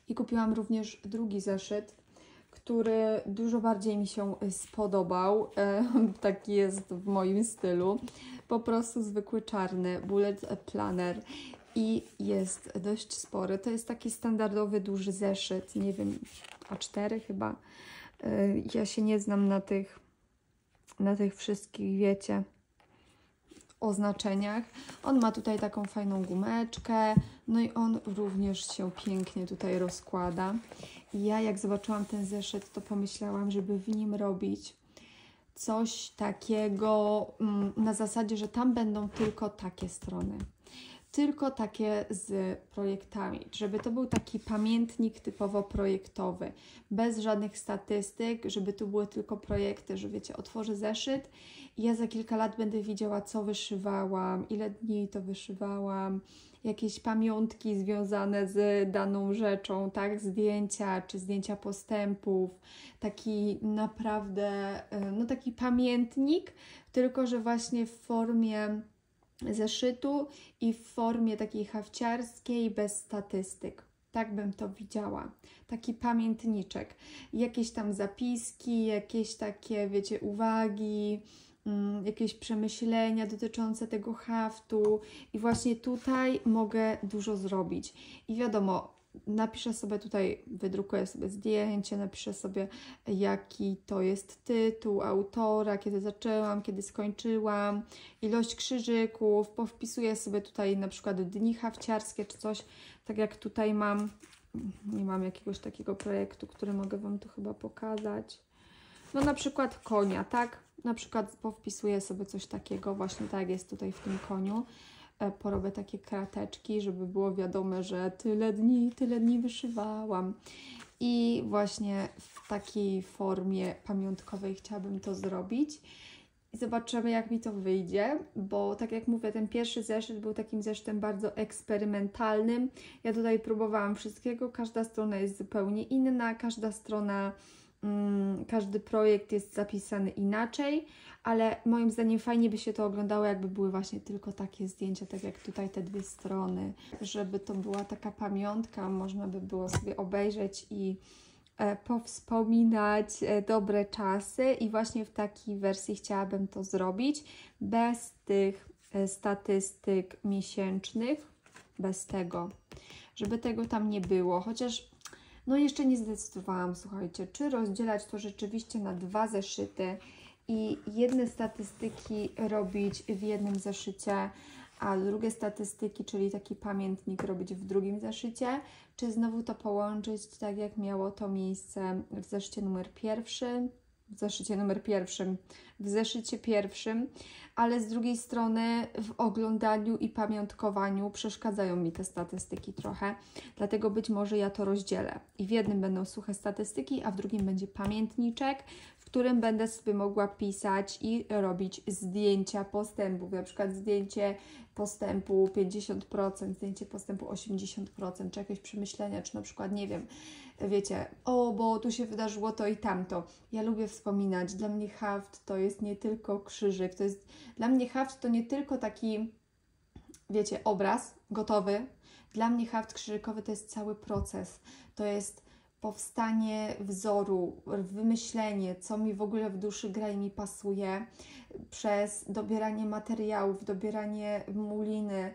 I kupiłam również drugi zeszyt, który dużo bardziej mi się spodobał, taki jest w moim stylu, po prostu zwykły czarny bullet planner i jest dość spory. To jest taki standardowy duży zeszyt, nie wiem, A4 chyba. Ja się nie znam na tych wszystkich, wiecie, oznaczeniach. On ma tutaj taką fajną gumeczkę, no i on również się pięknie tutaj rozkłada. I ja jak zobaczyłam ten zeszyt, to pomyślałam, żeby w nim robić coś takiego na zasadzie, że tam będą tylko takie strony. Tylko takie z projektami, żeby to był taki pamiętnik typowo projektowy, bez żadnych statystyk, żeby tu były tylko projekty, że wiecie, otworzę zeszyt i ja za kilka lat będę widziała, co wyszywałam, ile dni to wyszywałam, jakieś pamiątki związane z daną rzeczą, tak, zdjęcia czy zdjęcia postępów, taki naprawdę, no taki pamiętnik, tylko że właśnie w formie zeszytu i w formie takiej hafciarskiej, bez statystyk. Tak bym to widziała. Taki pamiętniczek. Jakieś tam zapiski, jakieś takie, wiecie, uwagi, jakieś przemyślenia dotyczące tego haftu i właśnie tutaj mogę dużo zrobić. I wiadomo, napiszę sobie tutaj, wydrukuję sobie zdjęcie, napiszę sobie, jaki to jest tytuł autora, kiedy zaczęłam, kiedy skończyłam, ilość krzyżyków, powpisuję sobie tutaj na przykład dni hafciarskie czy coś, tak jak tutaj mam, nie mam jakiegoś takiego projektu, który mogę Wam tu chyba pokazać. No na przykład konia, tak? Na przykład powpisuję sobie coś takiego, właśnie tak jak jest tutaj w tym koniu. Porobię takie krateczki, żeby było wiadome, że tyle dni wyszywałam. I właśnie w takiej formie pamiątkowej chciałabym to zrobić. I zobaczymy, jak mi to wyjdzie, bo tak jak mówię, ten pierwszy zeszyt był takim zeszytem bardzo eksperymentalnym. Ja tutaj próbowałam wszystkiego, każda strona jest zupełnie inna, każda strona, każdy projekt jest zapisany inaczej, ale moim zdaniem fajnie by się to oglądało, jakby były właśnie tylko takie zdjęcia, tak jak tutaj te 2 strony, żeby to była taka pamiątka, można by było sobie obejrzeć i powspominać dobre czasy i właśnie w takiej wersji chciałabym to zrobić, bez tych statystyk miesięcznych, bez tego, żeby tego tam nie było, chociaż no jeszcze nie zdecydowałam, słuchajcie, czy rozdzielać to rzeczywiście na 2 zeszyty i jedne statystyki robić w jednym zeszycie, a drugie statystyki, czyli taki pamiętnik robić w drugim zeszycie, czy znowu to połączyć tak jak miało to miejsce w zeszycie numer 1, w zeszycie pierwszym, ale z drugiej strony w oglądaniu i pamiątkowaniu przeszkadzają mi te statystyki trochę, dlatego być może ja to rozdzielę i w jednym będą suche statystyki, a w drugim będzie pamiętniczek, w którym będę sobie mogła pisać i robić zdjęcia postępów, na przykład zdjęcie postępu 50%, zdjęcie postępu 80%, czy jakieś przemyślenia, czy na przykład, nie wiem, wiecie, o, bo tu się wydarzyło to i tamto. Ja lubię wspominać, dla mnie haft to jest nie tylko krzyżyk, dla mnie haft to nie tylko taki, wiecie, obraz gotowy. Dla mnie haft krzyżykowy to jest cały proces, to jest powstanie wzoru, wymyślenie, co mi w ogóle w duszy gra i mi pasuje, przez dobieranie materiałów, dobieranie muliny,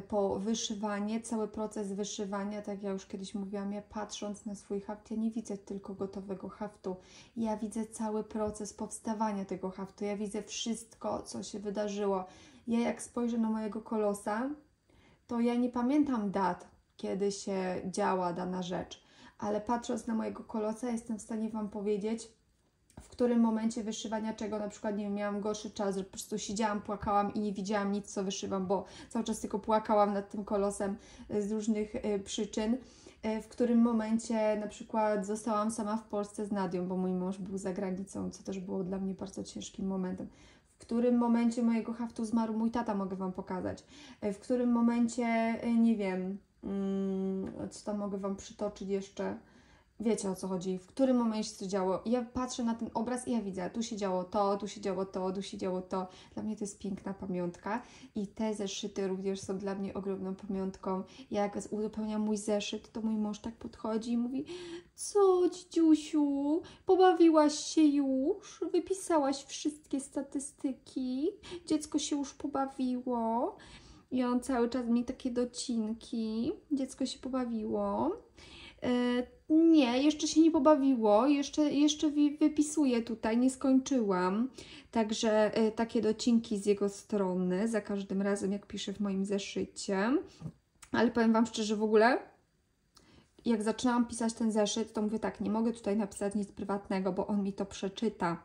po wyszywanie, cały proces wyszywania, tak jak ja już kiedyś mówiłam, ja patrząc na swój haft, ja nie widzę tylko gotowego haftu, ja widzę cały proces powstawania tego haftu, ja widzę wszystko, co się wydarzyło. Ja jak spojrzę na mojego kolosa, to ja nie pamiętam dat, kiedy się działa dana rzecz, ale patrząc na mojego kolosa jestem w stanie Wam powiedzieć, w którym momencie wyszywania czego, na przykład, nie wiem, miałam gorszy czas, że po prostu siedziałam, płakałam i nie widziałam nic, co wyszywam, bo cały czas tylko płakałam nad tym kolosem z różnych przyczyn. W którym momencie na przykład zostałam sama w Polsce z Nadią, bo mój mąż był za granicą, co też było dla mnie bardzo ciężkim momentem. W którym momencie mojego haftu zmarł mój tata, mogę Wam pokazać. W którym momencie, nie wiem, co tam mogę Wam przytoczyć jeszcze. Wiecie, o co chodzi, w którym momencie się to działo. Ja patrzę na ten obraz i ja widzę, tu się działo to, tu się działo to, tu się działo to. Dla mnie to jest piękna pamiątka i te zeszyty również są dla mnie ogromną pamiątką. Jak uzupełniam mój zeszyt, to mój mąż tak podchodzi i mówi: co, dzidziusiu, pobawiłaś się już? Wypisałaś wszystkie statystyki? Dziecko się już pobawiło? I on cały czas mi takie docinki. Dziecko się pobawiło. Nie, jeszcze się nie pobawiło, jeszcze wypisuję tutaj, nie skończyłam. Także takie docinki z jego strony, za każdym razem jak piszę w moim zeszycie. Ale powiem Wam szczerze, w ogóle jak zaczynałam pisać ten zeszyt, to mówię tak, nie mogę tutaj napisać nic prywatnego, bo on mi to przeczyta.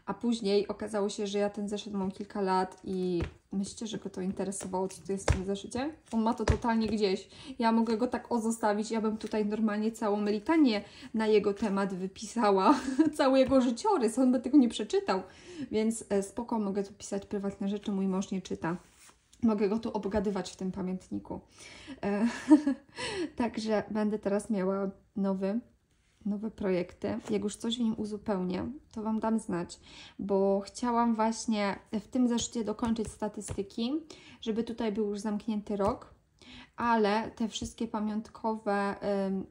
A później okazało się, że ja ten zeszyt mam kilka lat i myślicie, że go to interesowało, co tu jest w tym zeszycie? On ma to totalnie gdzieś. Ja mogę go tak zostawić, ja bym tutaj normalnie całą litanię na jego temat wypisała. Cały jego życiorys, on by tego nie przeczytał. Więc spoko, mogę tu pisać prywatne rzeczy, mój mąż nie czyta. Mogę go tu obgadywać w tym pamiętniku. Także będę teraz miała nowe projekty. Jak już coś w nim uzupełnię, to Wam dam znać, bo chciałam właśnie w tym zeszycie dokończyć statystyki, żeby tutaj był już zamknięty rok, ale te wszystkie pamiątkowe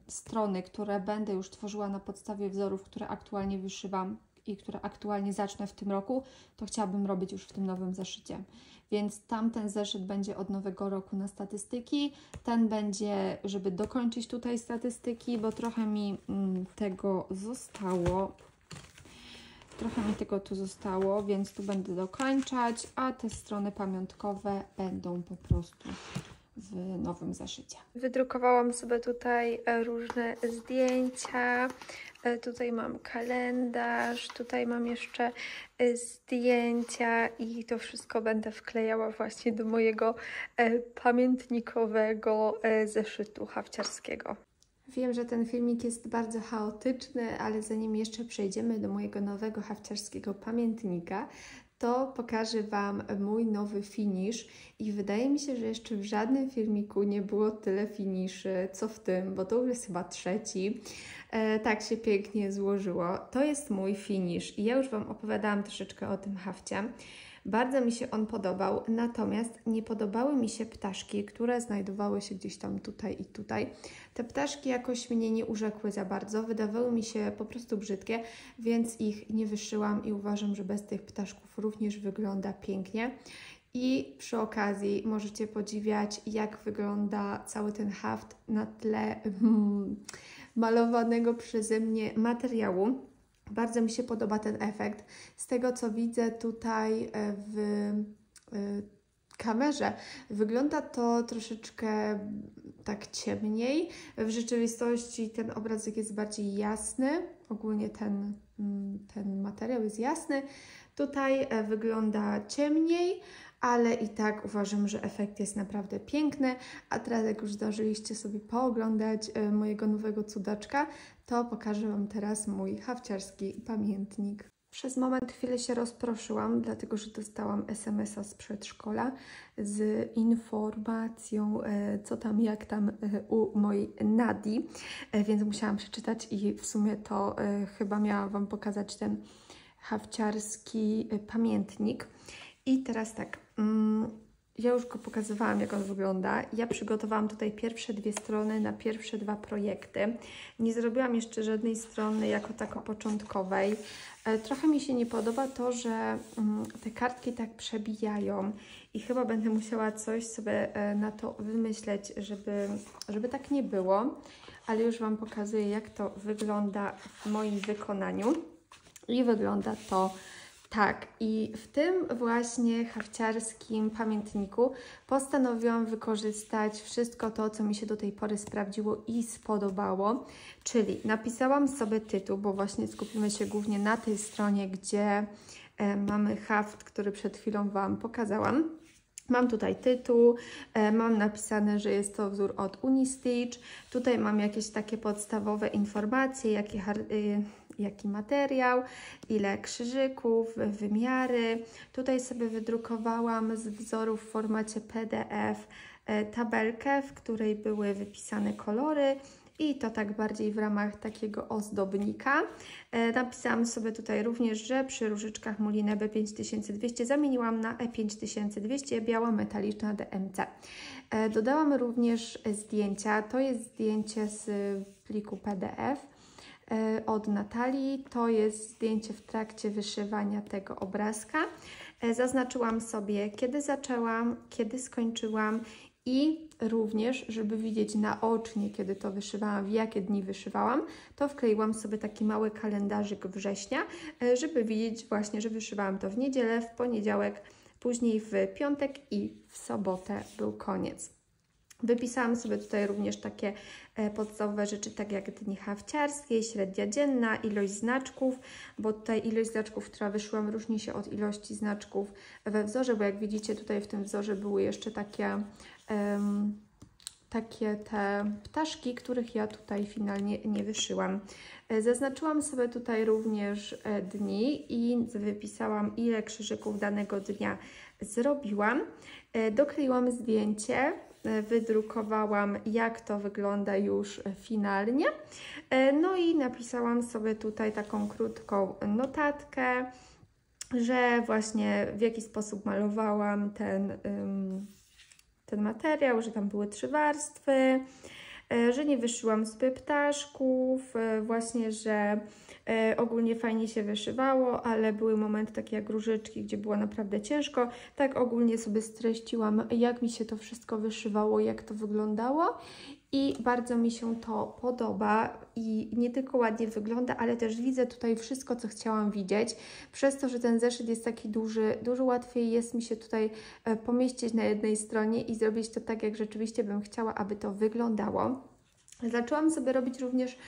strony, które będę już tworzyła na podstawie wzorów, które aktualnie wyszywam i które aktualnie zacznę w tym roku, to chciałabym robić już w tym nowym zeszycie. Więc tamten zeszyt będzie od nowego roku na statystyki, ten będzie, żeby dokończyć tutaj statystyki, bo trochę mi tego zostało. Trochę mi tego tu zostało, więc tu będę dokończać, a te strony pamiątkowe będą po prostu w nowym zeszycie. Wydrukowałam sobie tutaj różne zdjęcia. Tutaj mam kalendarz, tutaj mam jeszcze zdjęcia i to wszystko będę wklejała właśnie do mojego pamiętnikowego zeszytu hafciarskiego. Wiem, że ten filmik jest bardzo chaotyczny, ale zanim jeszcze przejdziemy do mojego nowego hafciarskiego pamiętnika, to pokażę Wam mój nowy finish i wydaje mi się, że jeszcze w żadnym filmiku nie było tyle finiszy, co w tym, bo to już jest chyba trzeci. Tak się pięknie złożyło. To jest mój finish i ja już Wam opowiadałam troszeczkę o tym hafcie. Bardzo mi się on podobał, natomiast nie podobały mi się ptaszki, które znajdowały się gdzieś tam tutaj i tutaj. Te ptaszki jakoś mnie nie urzekły za bardzo, wydawały mi się po prostu brzydkie, więc ich nie wyszyłam i uważam, że bez tych ptaszków również wygląda pięknie. I przy okazji możecie podziwiać, jak wygląda cały ten haft na tle malowanego przeze mnie materiału. Bardzo mi się podoba ten efekt. Z tego, co widzę tutaj w kamerze, wygląda to troszeczkę tak ciemniej. W rzeczywistości ten obrazek jest bardziej jasny. Ogólnie ten materiał jest jasny. Tutaj wygląda ciemniej, ale i tak uważam, że efekt jest naprawdę piękny. A teraz, jak już zdążyliście sobie pooglądać mojego nowego cudaczka, to pokażę Wam teraz mój hafciarski pamiętnik. Przez moment chwilę się rozproszyłam, dlatego że dostałam SMS-a z przedszkola z informacją, co tam, jak tam u mojej Nadii, więc musiałam przeczytać i w sumie to chyba miałam Wam pokazać ten hafciarski pamiętnik. I teraz tak, ja już go pokazywałam, jak on wygląda. Ja przygotowałam tutaj pierwsze 2 strony na pierwsze 2 projekty. Nie zrobiłam jeszcze żadnej strony jako tako początkowej. Trochę mi się nie podoba to, że te kartki tak przebijają i chyba będę musiała coś sobie na to wymyśleć, żeby tak nie było. Ale już Wam pokazuję, jak to wygląda w moim wykonaniu. I wygląda to tak, i w tym właśnie hafciarskim pamiętniku postanowiłam wykorzystać wszystko to, co mi się do tej pory sprawdziło i spodobało. Czyli napisałam sobie tytuł, bo właśnie skupimy się głównie na tej stronie, gdzie mamy haft, który przed chwilą Wam pokazałam. Mam tutaj tytuł, mam napisane, że jest to wzór od Unistitch. Tutaj mam jakieś takie podstawowe informacje, jaki materiał, ile krzyżyków, wymiary. Tutaj sobie wydrukowałam z wzoru w formacie PDF tabelkę, w której były wypisane kolory. I to tak bardziej w ramach takiego ozdobnika. Napisałam sobie tutaj również, że przy różyczkach Mulinę B5200 zamieniłam na E5200 biała metaliczna DMC. Dodałam również zdjęcia. To jest zdjęcie z pliku PDF od Natalii. To jest zdjęcie w trakcie wyszywania tego obrazka. Zaznaczyłam sobie, kiedy zaczęłam, kiedy skończyłam i również, żeby widzieć naocznie, kiedy to wyszywałam, w jakie dni wyszywałam, to wkleiłam sobie taki mały kalendarzyk września, żeby widzieć właśnie, że wyszywałam to w niedzielę, w poniedziałek, później w piątek i w sobotę był koniec. Wypisałam sobie tutaj również takie podstawowe rzeczy, tak jak dni hafciarskie, średnia dzienna, ilość znaczków, bo tutaj ilość znaczków, która wyszyłam, różni się od ilości znaczków we wzorze, bo jak widzicie tutaj w tym wzorze były jeszcze takie te ptaszki, których ja tutaj finalnie nie wyszyłam. Zaznaczyłam sobie tutaj również dni i wypisałam, ile krzyżyków danego dnia zrobiłam. Dokleiłam zdjęcie, wydrukowałam, jak to wygląda już finalnie. No i napisałam sobie tutaj taką krótką notatkę, że właśnie w jaki sposób malowałam ten materiał, że tam były 3 warstwy, że nie wyszyłam sobie ptaszków, właśnie, że ogólnie fajnie się wyszywało, ale były momenty takie jak różyczki, gdzie było naprawdę ciężko. Tak ogólnie sobie streściłam, jak mi się to wszystko wyszywało, jak to wyglądało i bardzo mi się to podoba i nie tylko ładnie wygląda, ale też widzę tutaj wszystko, co chciałam widzieć. Przez to, że ten zeszyt jest taki duży, dużo łatwiej jest mi się tutaj pomieścić na jednej stronie i zrobić to tak, jak rzeczywiście bym chciała, aby to wyglądało. Zaczęłam sobie robić również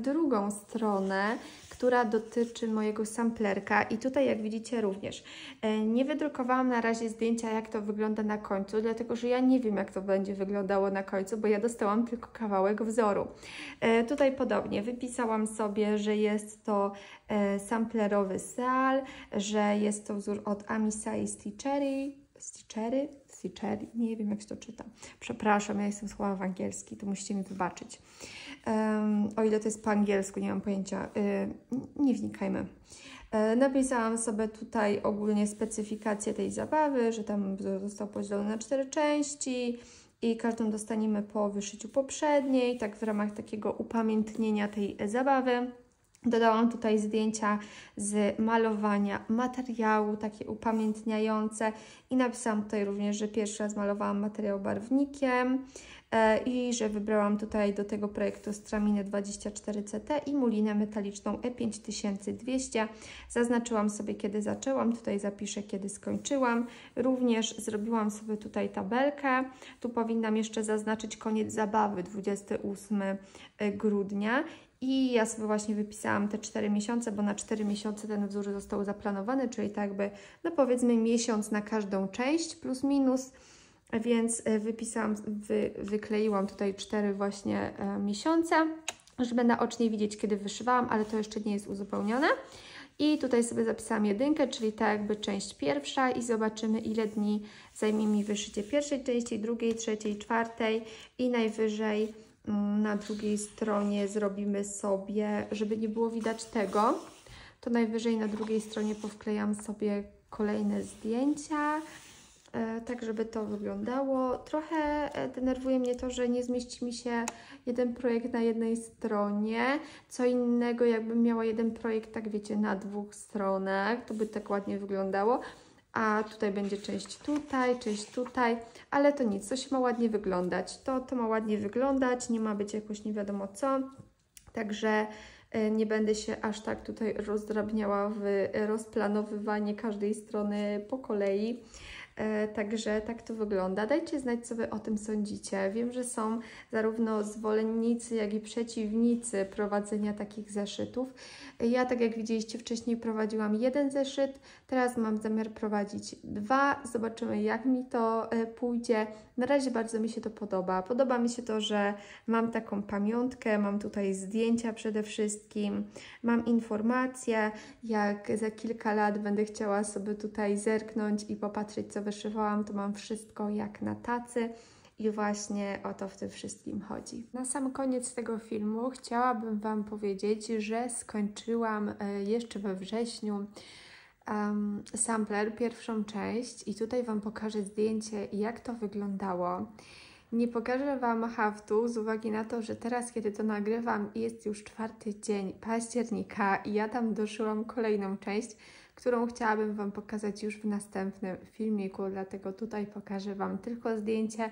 drugą stronę, która dotyczy mojego samplerka i tutaj, jak widzicie, również nie wydrukowałam na razie zdjęcia, jak to wygląda na końcu, dlatego że ja nie wiem, jak to będzie wyglądało na końcu, bo ja dostałam tylko kawałek wzoru. Tutaj podobnie wypisałam sobie, że jest to samplerowy sal, że jest to wzór od Amisai Stitchery, nie wiem, jak się to czyta. Przepraszam, ja jestem słaba w angielski, to musicie mi wybaczyć. O ile to jest po angielsku, nie mam pojęcia. Nie wnikajmy. Napisałam sobie tutaj ogólnie specyfikację tej zabawy, że tam został podzielony na 4 części i każdą dostaniemy po wyszyciu poprzedniej, tak w ramach takiego upamiętnienia tej zabawy. Dodałam tutaj zdjęcia z malowania materiału, takie upamiętniające i napisałam tutaj również, że pierwszy raz malowałam materiał barwnikiem i że wybrałam tutaj do tego projektu Straminę 24CT i mulinę metaliczną E5200. Zaznaczyłam sobie, kiedy zaczęłam, tutaj zapiszę, kiedy skończyłam. Również zrobiłam sobie tutaj tabelkę. Tu powinnam jeszcze zaznaczyć koniec zabawy, 28 grudnia. I ja sobie właśnie wypisałam te 4 miesiące, bo na 4 miesiące ten wzór został zaplanowany, czyli tak jakby, no powiedzmy miesiąc na każdą część plus minus, więc wypisałam, wykleiłam tutaj 4 właśnie miesiące, żeby naocznie widzieć, kiedy wyszywałam, ale to jeszcze nie jest uzupełnione. I tutaj sobie zapisałam 1, czyli tak jakby część pierwsza i zobaczymy, ile dni zajmie mi wyszycie pierwszej części, drugiej, trzeciej, czwartej i najwyżej na drugiej stronie zrobimy sobie, żeby nie było widać tego, to najwyżej na drugiej stronie powklejam sobie kolejne zdjęcia, tak żeby to wyglądało. Trochę denerwuje mnie to, że nie zmieści mi się jeden projekt na jednej stronie. Co innego, jakbym miała jeden projekt, tak wiecie, na 2 stronach, to by tak ładnie wyglądało. A tutaj będzie część tutaj, ale to nic, to się ma ładnie wyglądać. To ma ładnie wyglądać, nie ma być jakoś nie wiadomo co, także nie będę się aż tak tutaj rozdrabniała w rozplanowywanie każdej strony po kolei. Także tak to wygląda. Dajcie znać, co Wy o tym sądzicie. Wiem, że są zarówno zwolennicy, jak i przeciwnicy prowadzenia takich zeszytów. Ja, tak jak widzieliście wcześniej, prowadziłam 1 zeszyt, teraz mam zamiar prowadzić 2. Zobaczymy, jak mi to pójdzie. Na razie bardzo mi się to podoba. Podoba mi się to, że mam taką pamiątkę, mam tutaj zdjęcia przede wszystkim, mam informacje, jak za kilka lat będę chciała sobie tutaj zerknąć i popatrzeć, co wyszywałam, to mam wszystko jak na tacy. I właśnie o to w tym wszystkim chodzi. Na sam koniec tego filmu chciałabym Wam powiedzieć, że skończyłam jeszcze we wrześniu sampler, pierwszą część i tutaj Wam pokażę zdjęcie, jak to wyglądało. Nie pokażę Wam haftu z uwagi na to, że teraz, kiedy to nagrywam, jest już 4 dzień października i ja tam doszyłam kolejną część, którą chciałabym Wam pokazać już w następnym filmiku, dlatego tutaj pokażę Wam tylko zdjęcie.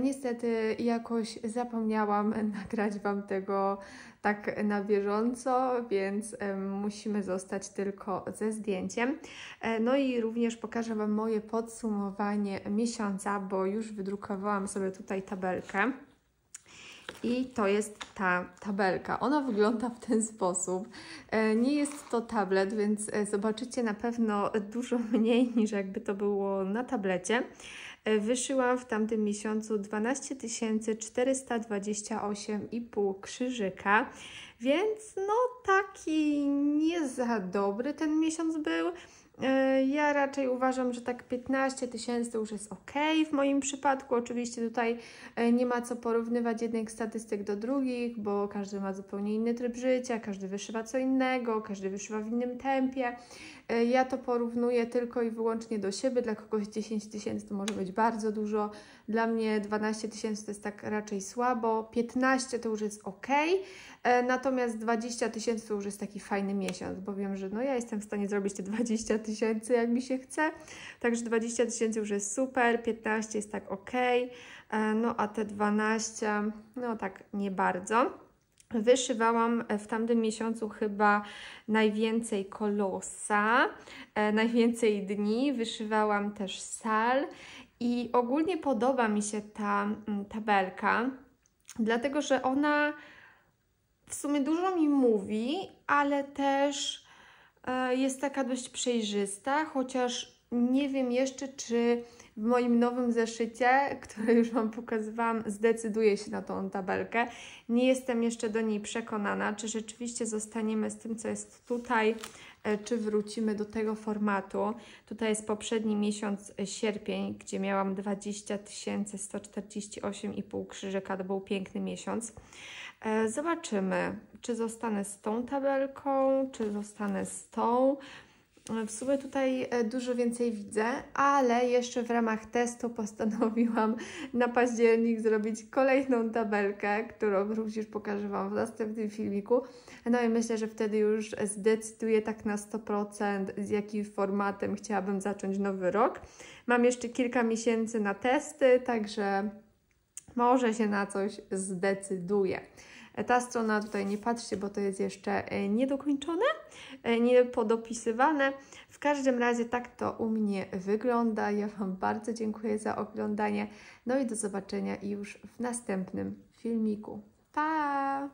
Niestety jakoś zapomniałam nagrać Wam tego tak na bieżąco, więc musimy zostać tylko ze zdjęciem. No i również pokażę Wam moje podsumowanie miesiąca, bo już wydrukowałam sobie tutaj tabelkę. I to jest ta tabelka. Ona wygląda w ten sposób. Nie jest to tablet, więc zobaczycie na pewno dużo mniej niż jakby to było na tablecie. Wyszyłam w tamtym miesiącu 12 428,5 krzyżyka, więc no taki nie za dobry ten miesiąc był. Ja raczej uważam, że tak 15 000 to już jest ok w moim przypadku. Oczywiście tutaj nie ma co porównywać jednych statystyk do drugich, bo każdy ma zupełnie inny tryb życia, każdy wyszywa co innego, każdy wyszywa w innym tempie. Ja to porównuję tylko i wyłącznie do siebie. Dla kogoś 10 000 to może być bardzo dużo. Dla mnie 12 000 to jest tak raczej słabo. 15 to już jest ok. Natomiast 20 000 to już jest taki fajny miesiąc, bo wiem, że no ja jestem w stanie zrobić te 20 000 jak mi się chce. Także 20 000 już jest super, 15 jest tak ok. No a te 12 no tak nie bardzo. Wyszywałam w tamtym miesiącu chyba najwięcej kolosa, najwięcej dni. Wyszywałam też sal i ogólnie podoba mi się ta tabelka, dlatego że ona w sumie dużo mi mówi, ale też jest taka dość przejrzysta, chociaż nie wiem jeszcze, czy w moim nowym zeszycie, które już Wam pokazywałam, zdecyduję się na tą tabelkę. Nie jestem jeszcze do niej przekonana, czy rzeczywiście zostaniemy z tym, co jest tutaj, czy wrócimy do tego formatu. Tutaj jest poprzedni miesiąc, sierpień, gdzie miałam 20 148,5 krzyżyka. To był piękny miesiąc. Zobaczymy, czy zostanę z tą tabelką, czy zostanę z tą. W sumie tutaj dużo więcej widzę, ale jeszcze w ramach testu postanowiłam na październik zrobić kolejną tabelkę, którą również pokażę Wam w następnym filmiku. No i myślę, że wtedy już zdecyduję tak na 100%, z jakim formatem chciałabym zacząć nowy rok. Mam jeszcze kilka miesięcy na testy, także może się na coś zdecyduję. Ta strona tutaj nie patrzcie, bo to jest jeszcze niedokończone, nie podopisywane. W każdym razie tak to u mnie wygląda. Ja Wam bardzo dziękuję za oglądanie. No i do zobaczenia już w następnym filmiku. Pa!